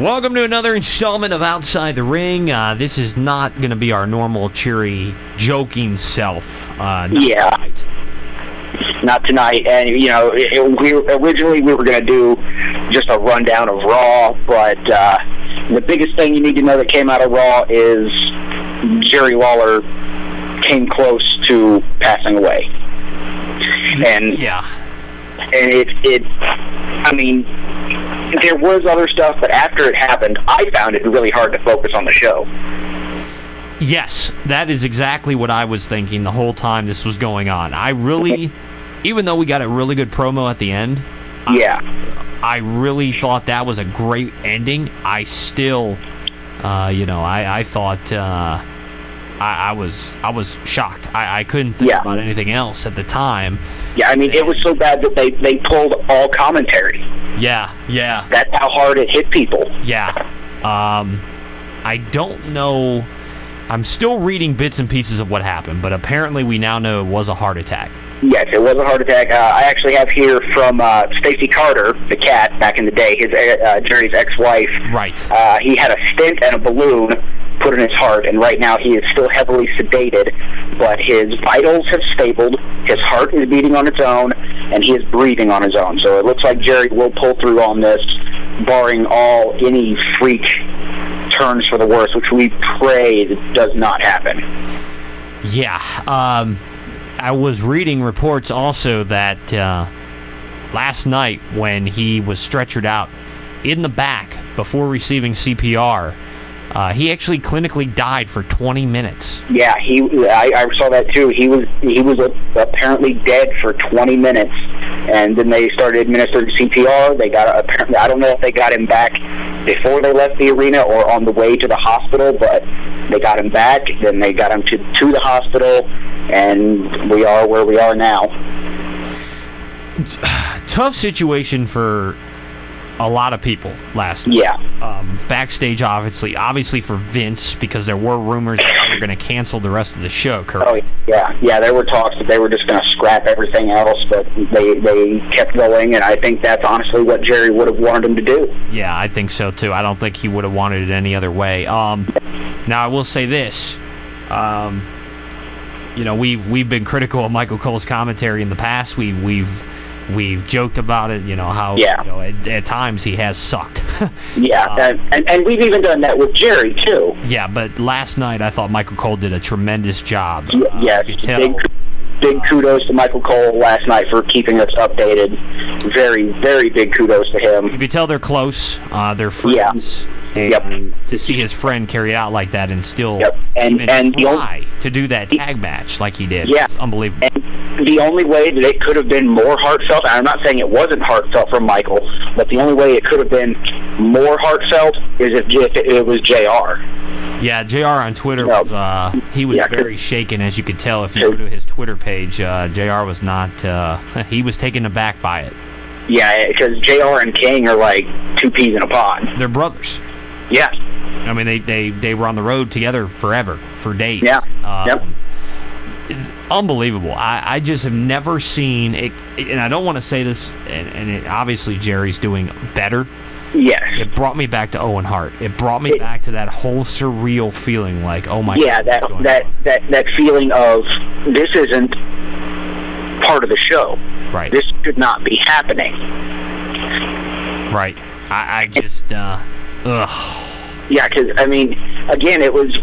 Welcome to another installment of Outside the Ring. This is not going to be our normal, cheery, joking self. Tonight. Not tonight. And, originally we were going to do just a rundown of Raw, but the biggest thing you need to know that came out of Raw is Jerry Lawler came close to passing away. And there was other stuff, but after it happened, I found it really hard to focus on the show. Yes, that is exactly what I was thinking the whole time this was going on. I really, even though we got a really good promo at the end, I really thought that was a great ending. I still, I thought I was shocked. I couldn't think about anything else at the time. Yeah, it was so bad that they pulled all commentary. Yeah. That's how hard it hit people. Yeah. I don't know. I'm still reading bits and pieces of what happened, but apparently we now know it was a heart attack. Yes, it was a heart attack. I actually have here from Stacey Carter, the cat, back in the day, his Jerry's ex-wife. Right. He had a stent and a balloon put in his heart, and right now he is still heavily sedated, but his vitals have stabled, his heart is beating on its own, and he is breathing on his own. So it looks like Jerry will pull through on this, barring any freak turns for the worse, which we pray does not happen. Yeah. I was reading reports also that last night when he was stretchered out in the back before receiving CPR, he actually clinically died for 20 minutes. Yeah, I saw that too. He was apparently dead for 20 minutes, and then they started administering CPR. I don't know if they got him back before they left the arena or on the way to the hospital, but they got him back. Then they got him to the hospital, and we are where we are now. Tough situation for a lot of people last night. Yeah. Backstage, obviously for Vince, because there were rumors that they were going to cancel the rest of the show, correct? Oh, yeah. There were talks that they were just going to scrap everything else, but they kept going, and I think that's honestly what Jerry would have wanted them to do. Yeah, I think so, too. I don't think he would have wanted it any other way. Now, I will say this. We've been critical of Michael Cole's commentary in the past. We've joked about it, how at times he has sucked. And we've even done that with Jerry too. Yeah, but last night I thought Michael Cole did a tremendous job. Big kudos to Michael Cole last night for keeping us updated. Very, very big kudos to him. You could tell they're close. They're friends. And to see his friend carry out like that and still and try to do that tag match like he did. Yeah. It's unbelievable. And the only way that it could have been more heartfelt, and I'm not saying it wasn't heartfelt from Michael, but the only way it could have been more heartfelt is if it was JR. Yeah, JR on Twitter was he was very shaken, as you could tell if you go to his Twitter page. JR was not he was taken aback by it. Yeah, because JR and King are like two peas in a pod. They're brothers. Yeah. They were on the road together forever, for days. Yeah. Unbelievable. I just have never seen it, and I don't want to say this, and obviously Jerry's doing better. Yes. It brought me back to Owen Hart. It brought me back to that whole surreal feeling, like, oh my God. Yeah, that feeling of this isn't part of the show. Right. This should not be happening. Right. I just, Yeah, because, again, it was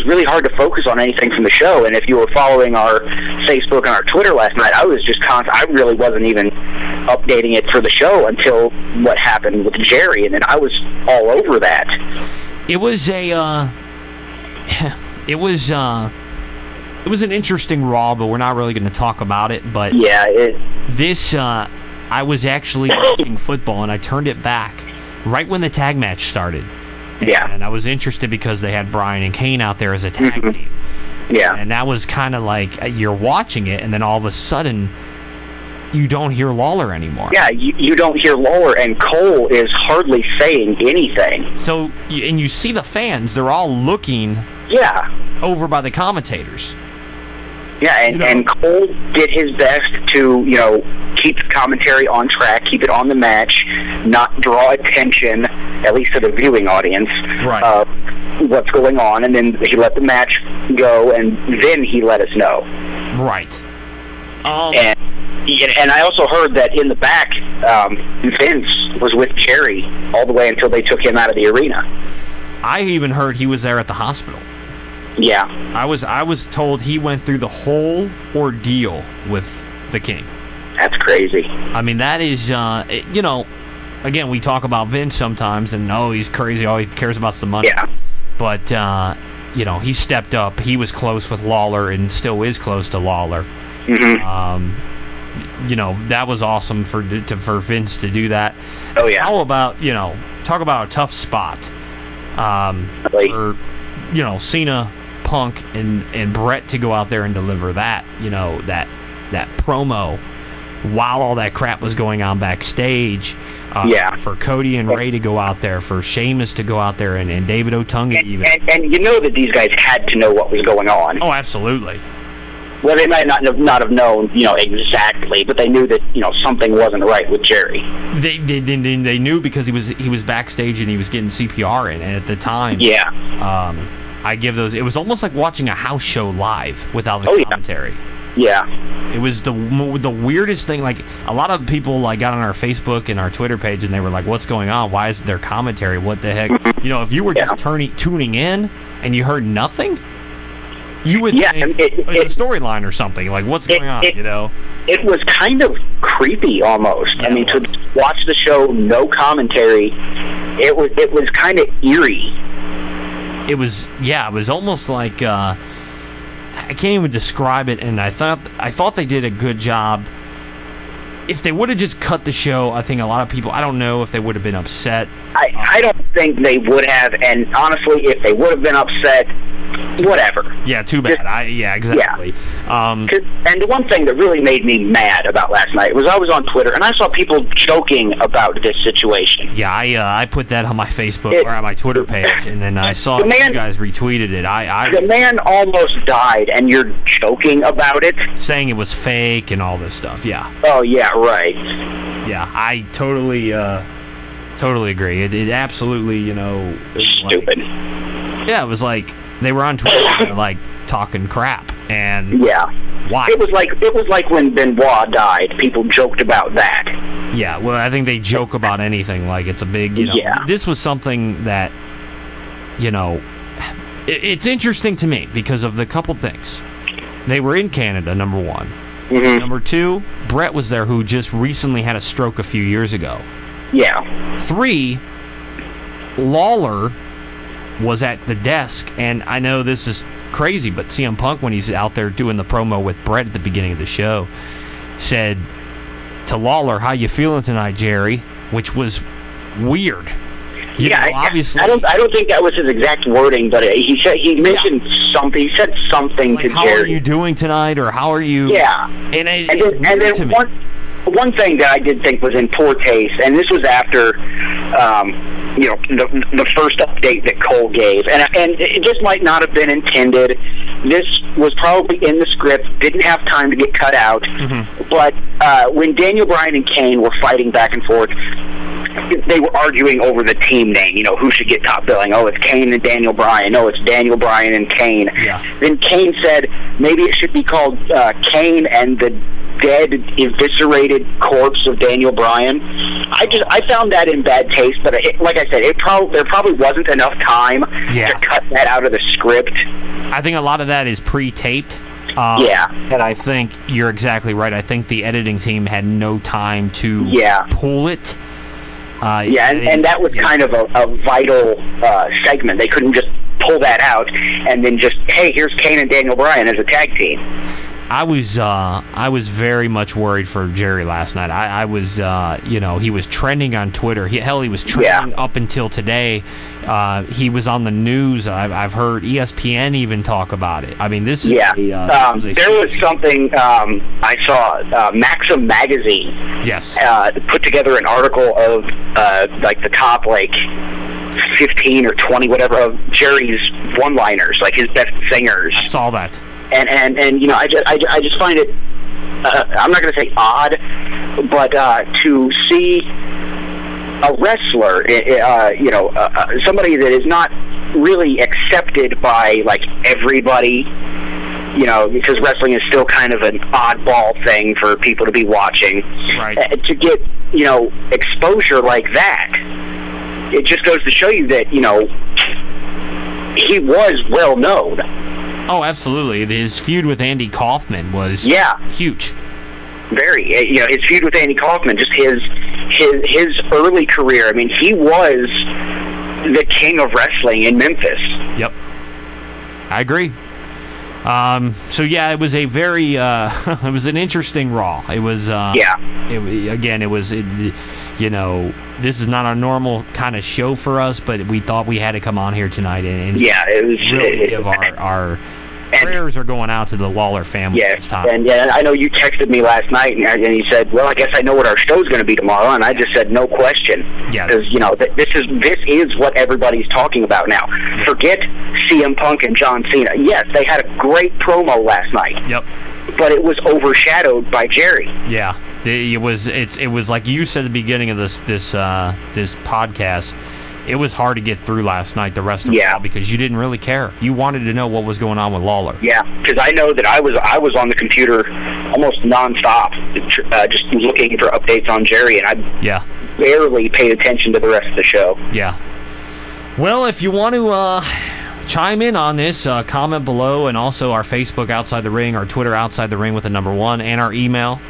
really hard to focus on anything from the show, and if you were following our Facebook and our Twitter last night, I was just I really wasn't even updating it for the show until what happened with Jerry, and then I was all over that. It was an interesting Raw, but we're not really going to talk about it, but I was actually watching football, and I turned it back right when the tag match started. And I was interested because they had Bryan and Kane out there as a tag team. Yeah. And that was kind of like you're watching it, and then all of a sudden you don't hear Lawler anymore. Yeah, you don't hear Lawler, and Cole is hardly saying anything. So, and you see the fans, they're all looking over by the commentators. Yeah, and Cole did his best to, keep the commentary on track, keep it on the match, not draw attention, at least to the viewing audience, right. What's going on, and then he let the match go, and then he let us know. Right. And I also heard that in the back, Vince was with Jerry all the way until they took him out of the arena. I even heard he was there at the hospital. Yeah. I was told he went through the whole ordeal with the King. That's crazy. I mean, that is, again, we talk about Vince sometimes, and he's crazy. All he cares about is the money. Yeah. But, he stepped up. He was close with Lawler and still is close to Lawler. Mm-hmm. That was awesome for Vince to do that. Oh, yeah. How about, talk about a tough spot. For, Cena, Punk, and Brett to go out there and deliver that, that promo while all that crap was going on backstage. For Cody and Ray to go out there, for Sheamus to go out there, and David Otunga even. And that these guys had to know what was going on. Oh, absolutely. Well, they might not have known, exactly, but they knew that, something wasn't right with Jerry. They knew because he was backstage and he was getting CPR in, and at the time, I give those. It was almost like watching a house show live without the commentary. Yeah. It was the weirdest thing. Like, a lot of people got on our Facebook and our Twitter page, and they were like, "What's going on? Why isn't there commentary? What the heck?" If you were just tuning in and you heard nothing, you would think it's a storyline or something. Like, what's going on? It was kind of creepy almost. Yeah, I mean, to watch the show, no commentary, it was kind of eerie. It was almost like I can't even describe it. And I thought they did a good job. If they would have just cut the show, I think a lot of people, I don't know if they would have been upset. I don't think they would have, and honestly, if they would have been upset, whatever. Yeah, too bad. Exactly. Yeah. And the one thing that really made me mad about last night was I was on Twitter, and I saw people joking about this situation. Yeah, I put that on my Facebook or on my Twitter page, and then I saw you guys retweeted it. The man almost died, and you're joking about it? Saying it was fake and all this stuff, yeah. Oh, yeah, right. Yeah, I totally agree. It absolutely, stupid. It was like they were on Twitter, talking crap, and why? It was like when Benoit died. People joked about that. Yeah, well, I think they joke about anything. Like, it's a big, This was something that, it's interesting to me because of the couple things. They were in Canada, number one. Mm-hmm. Number two, Brett was there, who just recently had a stroke a few years ago. Yeah. 3, Lawler was at the desk, and I know this is crazy, but CM Punk, when he's out there doing the promo with Brett at the beginning of the show, said to Lawler, "How you feeling tonight, Jerry?" Which was weird. Obviously, I don't think that was his exact wording, but he mentioned something. He said something to how Jerry. How are you doing tonight, or how are you? Yeah. And then one thing that I did think was in poor taste, and this was after, the first update that Cole gave, and it just might not have been intended. This was probably in the script, didn't have time to get cut out. Mm-hmm. But when Daniel Bryan and Kane were fighting back and forth, they were arguing over the team name, who should get top billing. Oh, it's Kane and Daniel Bryan. No, it's Daniel Bryan and Kane. Yeah. Then Kane said maybe it should be called Kane and the dead, eviscerated corpse of Daniel Bryan. I found that in bad taste, but like I said, there probably wasn't enough time to cut that out of the script. I think a lot of that is pre-taped. And I think you're exactly right. I think the editing team had no time to pull it. And that was kind of a vital segment. They couldn't just pull that out and then just, hey, here's Kane and Daniel Bryan as a tag team. I was very much worried for Jerry last night. I was, he was trending on Twitter. He was trending up until today. He was on the news. I've heard ESPN even talk about it. I mean, this is there was something I saw. Maxim magazine put together an article of the top 15 or 20 whatever of Jerry's one-liners, like his best singers. I saw that. And you know, I just find it. I'm not going to say odd, but to see a wrestler, you know, somebody that is not really accepted by like everybody, you know, because wrestling is still kind of an oddball thing for people to be watching. Right. To get, you know, exposure like that, it just goes to show you that, you know, he was well known. Oh, absolutely. His feud with Andy Kaufman was huge. Very. You know, his feud with Andy Kaufman, just his early career. I mean, he was the king of wrestling in Memphis. Yep. I agree. So yeah, it was a very it was an interesting Raw. It was you know, this is not a normal kind of show for us, but we thought we had to come on here tonight and it was really give our prayers are going out to the Lawler family this time. And I know you texted me last night, and you said, "Well, I guess I know what our show's going to be tomorrow," and I just said, "No question," because you know this is what everybody's talking about now. Forget CM Punk and John Cena. Yes, they had a great promo last night. Yep. But it was overshadowed by Jerry. Yeah, it was like you said at the beginning of this podcast. It was hard to get through last night, the rest of it all, because you didn't really care. You wanted to know what was going on with Lawler. Yeah, because I know that I was on the computer almost nonstop, just looking for updates on Jerry, and I barely paid attention to the rest of the show. Yeah. Well, if you want to chime in on this, comment below, and also our Facebook Outside the Ring, our Twitter Outside the Ring with the number 1, and our email.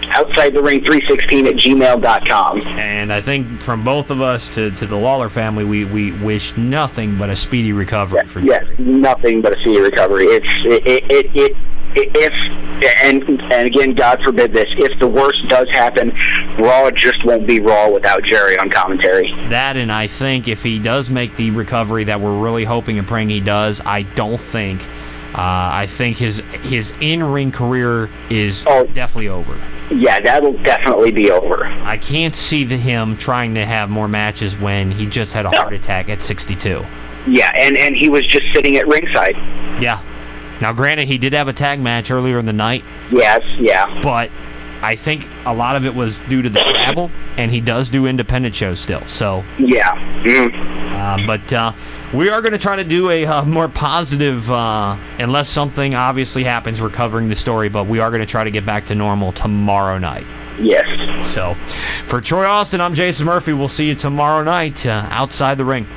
OutsideTheRing316@gmail.com. And I think from both of us to the Lawler family, we wish nothing but a speedy recovery for you. Yes, nothing but a speedy recovery. And again, God forbid this, if the worst does happen, Raw just won't be Raw without Jerry on commentary. That, and I think if he does make the recovery that we're really hoping and praying he does, I think his in-ring career is definitely over. Yeah, that'll definitely be over. I can't see him trying to have more matches when he just had a heart attack at 62. Yeah, and he was just sitting at ringside. Yeah. Now, granted, he did have a tag match earlier in the night. Yes, yeah. But I think a lot of it was due to the travel, and he does do independent shows still. So yeah. But we are going to try to do a more positive, unless something obviously happens, we're covering the story, but we are going to try to get back to normal tomorrow night. Yes. So, for Troy Austin, I'm Jason Murphy. We'll see you tomorrow night outside the ring.